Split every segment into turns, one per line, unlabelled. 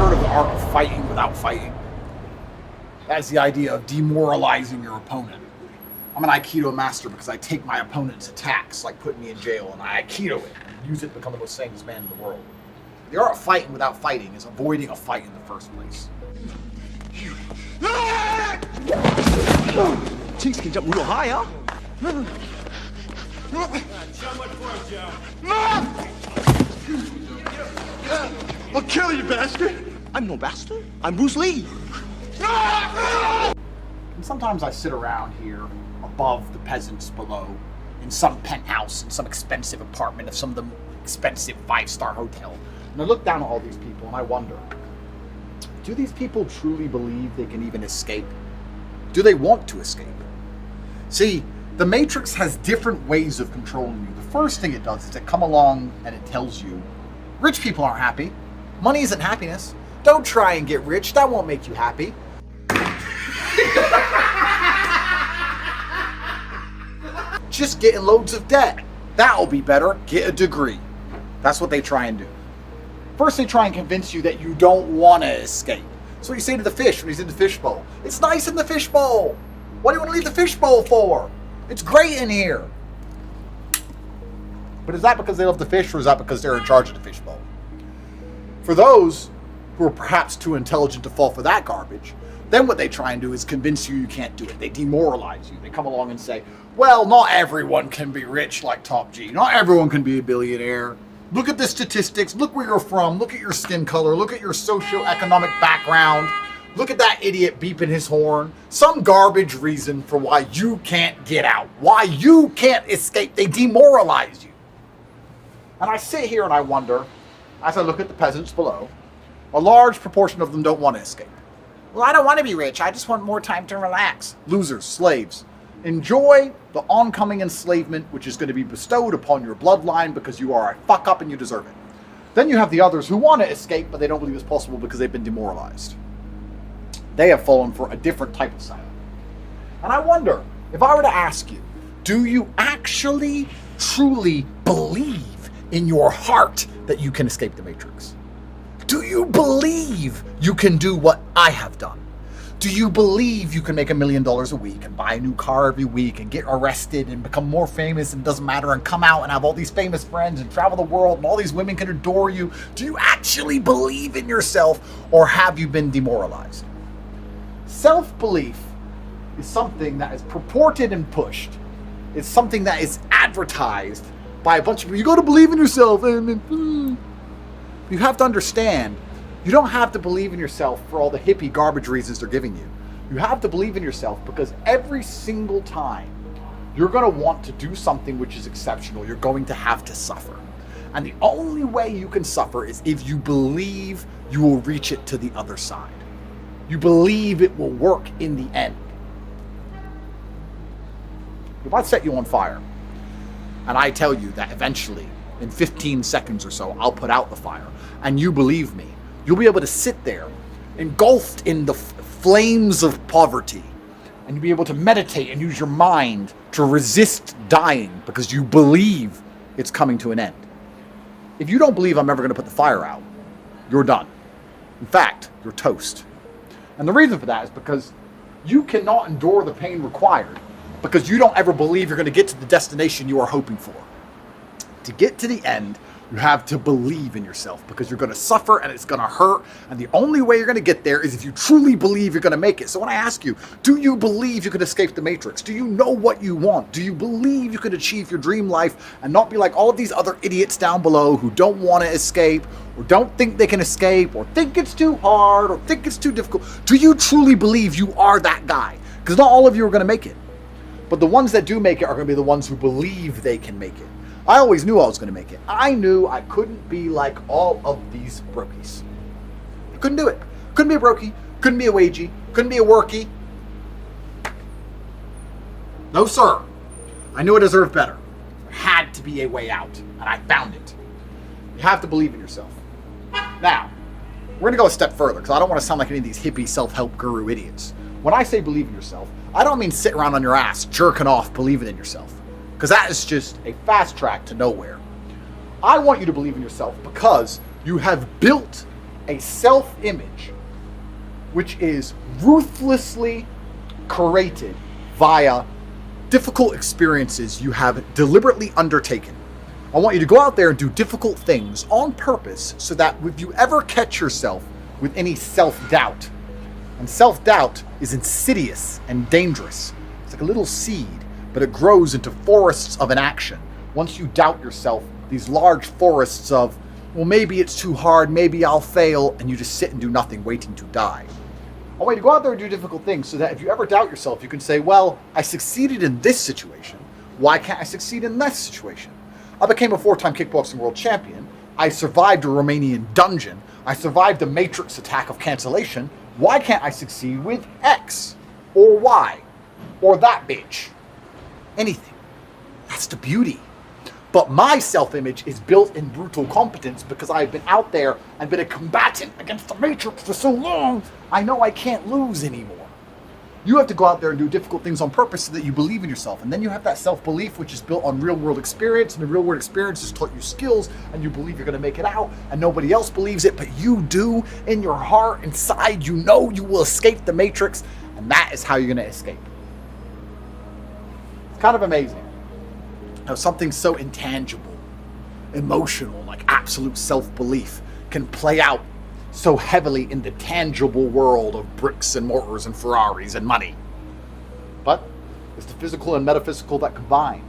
heard of the art of fighting without fighting? That's the idea of demoralizing your opponent. I'm an Aikido master because I take my opponent's attacks, like putting me in jail, and I Aikido it and use it to become the most famous man in the world. The art of fighting without fighting is avoiding a fight in the first place.
Cheeks can jump real high, huh?
I'll kill you, bastard!
I'm no bastard. I'm Bruce Lee.
And sometimes I sit around here above the peasants below in some penthouse in some expensive apartment of some of the expensive 5-star hotel. And I look down at all these people and I wonder, do these people truly believe they can even escape? Do they want to escape? See, the Matrix has different ways of controlling you. The first thing it does is it come along and it tells you, rich people aren't happy. Money isn't happiness. Don't try and get rich. That won't make you happy. Just getting loads of debt. That'll be better. Get a degree. That's what they try and do. First, they try and convince you that you don't want to escape. So you say to the fish when he's in the fishbowl, it's nice in the fishbowl. What do you want to leave the fishbowl for? It's great in here. But is that because they love the fish, or is that because they're in charge of the fishbowl? For those who are perhaps too intelligent to fall for that garbage, then what they try and do is convince you can't do it. They demoralize you. They come along and say, well, not everyone can be rich like Top G. Not everyone can be a billionaire. Look at the statistics. Look where you're from. Look at your skin color. Look at your socioeconomic background. Look at that idiot beeping his horn. Some garbage reason for why you can't get out. Why you can't escape. They demoralize you. And I sit here and I wonder, as I look at the peasants below, a large proportion of them don't want to escape. Well, I don't want to be rich. I just want more time to relax. Losers, slaves. Enjoy the oncoming enslavement which is going to be bestowed upon your bloodline because you are a fuck up and you deserve it. Then you have the others who want to escape but they don't believe it's possible because they've been demoralized. They have fallen for a different type of psyop. And I wonder, if I were to ask you, do you actually, truly believe in your heart that you can escape the Matrix? Do you believe you can do what I have done? Do you believe you can make $1 million a week and buy a new car every week and get arrested and become more famous and doesn't matter and come out and have all these famous friends and travel the world and all these women can adore you? Do you actually believe in yourself, or have you been demoralized? Self-belief is something that is purported and pushed. It's something that is advertised by a bunch of people. You got to believe in yourself. You have to understand, you don't have to believe in yourself for all the hippie garbage reasons they're giving you. You have to believe in yourself because every single time you're going to want to do something which is exceptional, you're going to have to suffer. And the only way you can suffer is if you believe you will reach it to the other side. You believe it will work in the end. If I set you on fire and I tell you that eventually, in 15 seconds or so, I'll put out the fire, and you believe me, you'll be able to sit there engulfed in the flames of poverty, and you'll be able to meditate and use your mind to resist dying because you believe it's coming to an end. If you don't believe I'm ever going to put the fire out, you're done. In fact, you're toast. And the reason for that is because you cannot endure the pain required because you don't ever believe you're going to get to the destination you are hoping for. To get to the end, you have to believe in yourself because you're going to suffer and it's going to hurt. And the only way you're going to get there is if you truly believe you're going to make it. So when I ask you, do you believe you can escape the Matrix? Do you know what you want? Do you believe you can achieve your dream life and not be like all of these other idiots down below who don't want to escape or don't think they can escape or think it's too hard or think it's too difficult? Do you truly believe you are that guy? Because not all of you are going to make it. But the ones that do make it are going to be the ones who believe they can make it. I always knew I was going to make it. I knew I couldn't be like all of these brokies. I couldn't do it. Couldn't be a brokey. Couldn't be a wagey. Couldn't be a worky. No, sir. I knew I deserved better. There had to be a way out, and I found it. You have to believe in yourself. Now, we're going to go a step further, because I don't want to sound like any of these hippie self-help guru idiots. When I say believe in yourself, I don't mean sit around on your ass, jerking off, believing in yourself. Because that is just a fast track to nowhere. I want you to believe in yourself because you have built a self-image which is ruthlessly created via difficult experiences you have deliberately undertaken. I want you to go out there and do difficult things on purpose so that if you ever catch yourself with any self-doubt, and self-doubt is insidious and dangerous. It's like a little seed, but it grows into forests of inaction. Once you doubt yourself, these large forests of, well, maybe it's too hard, maybe I'll fail, and you just sit and do nothing, waiting to die. I want you to go out there and do difficult things so that if you ever doubt yourself, you can say, well, I succeeded in this situation. Why can't I succeed in that situation? I became a 4-time kickboxing world champion. I survived a Romanian dungeon. I survived the Matrix attack of cancellation. Why can't I succeed with X or Y or that bitch? Anything. That's the beauty. But my self-image is built in brutal competence because I've been out there and been a combatant against the Matrix for so long, I know I can't lose anymore. You have to go out there and do difficult things on purpose so that you believe in yourself. And then you have that self-belief which is built on real-world experience, and the real-world experience has taught you skills, and you believe you're going to make it out, and nobody else believes it, but you do. In your heart, inside, you know you will escape the Matrix, and that is how you're going to escape. It's kind of amazing how something so intangible, emotional, like absolute self-belief can play out so heavily in the tangible world of bricks and mortars and Ferraris and money. But it's the physical and metaphysical that combine.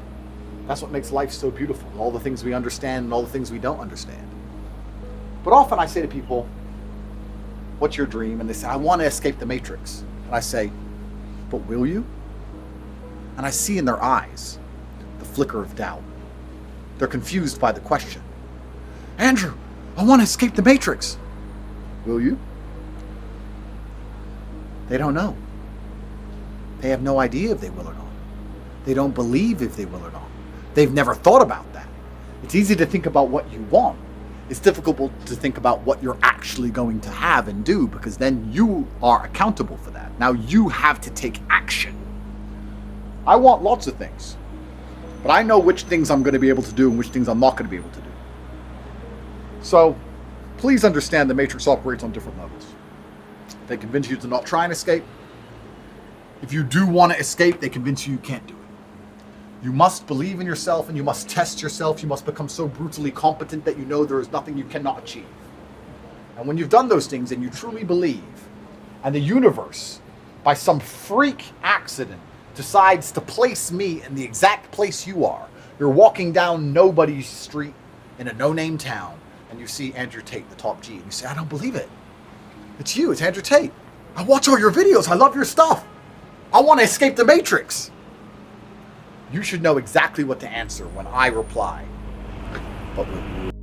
That's what makes life so beautiful, all the things we understand and all the things we don't understand. But often I say to people, what's your dream? And they say, I want to escape the Matrix. And I say, but will you? And I see in their eyes the flicker of doubt. They're confused by the question. Andrew, I want to escape the Matrix. Will you? They don't know. They have no idea if they will or not. They don't believe if they will or not. They've never thought about that. It's easy to think about what you want. It's difficult to think about what you're actually going to have and do, because then you are accountable for that. Now you have to take action. I want lots of things, but I know which things I'm going to be able to do and which things I'm not going to be able to do. So please understand the Matrix operates on different levels. They convince you to not try and escape. If you do want to escape, they convince you can't do it. You must believe in yourself and you must test yourself. You must become so brutally competent that you know there is nothing you cannot achieve. And when you've done those things and you truly believe, and the universe, by some freak accident, decides to place me in the exact place you are, you're walking down nobody's street in a no-name town, and you see Andrew Tate, the top G, and you say, I don't believe it. It's you, it's Andrew Tate. I watch all your videos, I love your stuff. I want to escape the Matrix. You should know exactly what to answer when I reply. But will you?